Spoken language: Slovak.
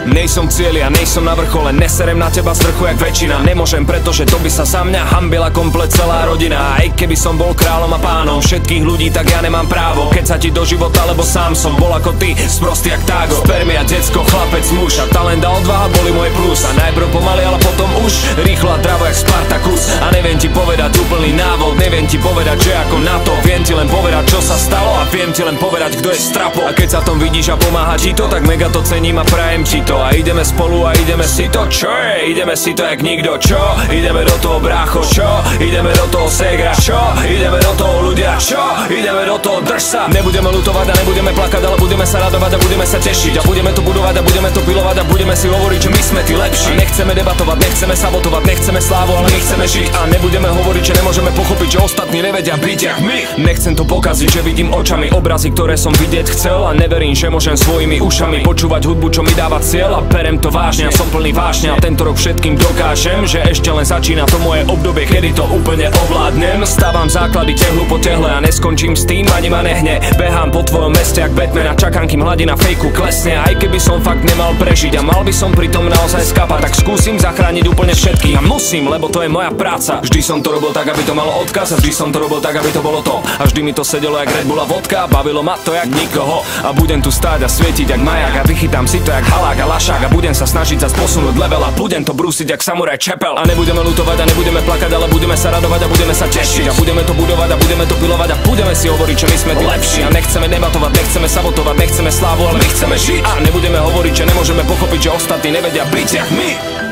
Nejsom v cieli a nejsom na vrchole, neserem na teba z vrchu jak väčšina. Nemôžem, pretože to by sa za mňa hambila komplet celá rodina. Aj keby som bol kráľom a pánom všetkých ľudí, tak ja nemám právo. Keď sa ti do života, lebo sám som bol ako ty, sprostý jak tágo. Spermia, decko, chlapec, muž a talent a odvaha boli moje plus. A najprv pomaly, ale potom už rýchlo a dravo jak Spartakus. A neviem ti povedať úplný návod, neviem ti povedať, že ako na to. Viem ti len povedať, čo sa stalo a viem ti len povedať, kto je strapo. A keď sa tom vidíš a pomáha ti to, tak mega to cením a prajem ti to. A ideme spolu a ideme si to, čo je? Ideme si to jak nikto, čo? Ideme do toho, brácho, čo? Ideme do toho, segra, čo? Ideme do toho, ľudia, čo? Ideme do toho, drž sa. Nebudeme ľutovať a nebudeme plakať, ale budeme sa radovať a budeme sa tešiť. A budeme to budovať a budeme to pilovať a budeme si hovoriť, že my sme tí lepší. A nechceme debatovať, nechceme sabotovať, nechceme slávu, ale my chceme žiť. A nebudeme hovoriť, že nemôžeme pochopiť, že ostatní nevedia byť jak my. Nechcem to pokaziť, že vidím očami obrazy, ktoré som vidieť chcel. A neverím, že môžem svojimi ušami počúvať hudbu, čo mi dáva cieľ. A berem to vážne a som plný vášne. A tento rok všetkým dokážem, že ešte len začína to moje obdobie, kedy to úplne ovládnem. Stávam základy tehlu po tehle a neskončím s tým, ani ma nehne. Behám po tvojom meste jak Batman a čakám, kým hladina fejku klesne. Aj keby som fakt nemal prežiť a mal by som pritom naozaj skapať, tak skúsim zachrániť úplne všetkých. A musím, lebo to je moja práca. Vždy som to robil tak, aby to malo odkaz, a vždy som to robil tak, aby to bolo to. A vždy mi to sedelo jak Red Bull a vodka, bavilo ma to jak nikoho. A budem tu stáť a svietiť jak majak a vychytám si to jak halák a lašák. A budem sa snažiť zas posunúť level a budem to brúsiť jak samuraj čepel. A nebudeme ľutovať a nebudeme plakať, ale budeme sa radovať a budeme sa tešiť. A budeme to budovať a budeme to pilovať a budeme si hovoriť, že my sme tí lepší. A nechceme debatovať, nechceme sabotovať, nechceme slávu, ale my chceme žiť. A nebudeme hovoriť, že nemôžeme pochopiť, že ostatní nevedia byť jak my.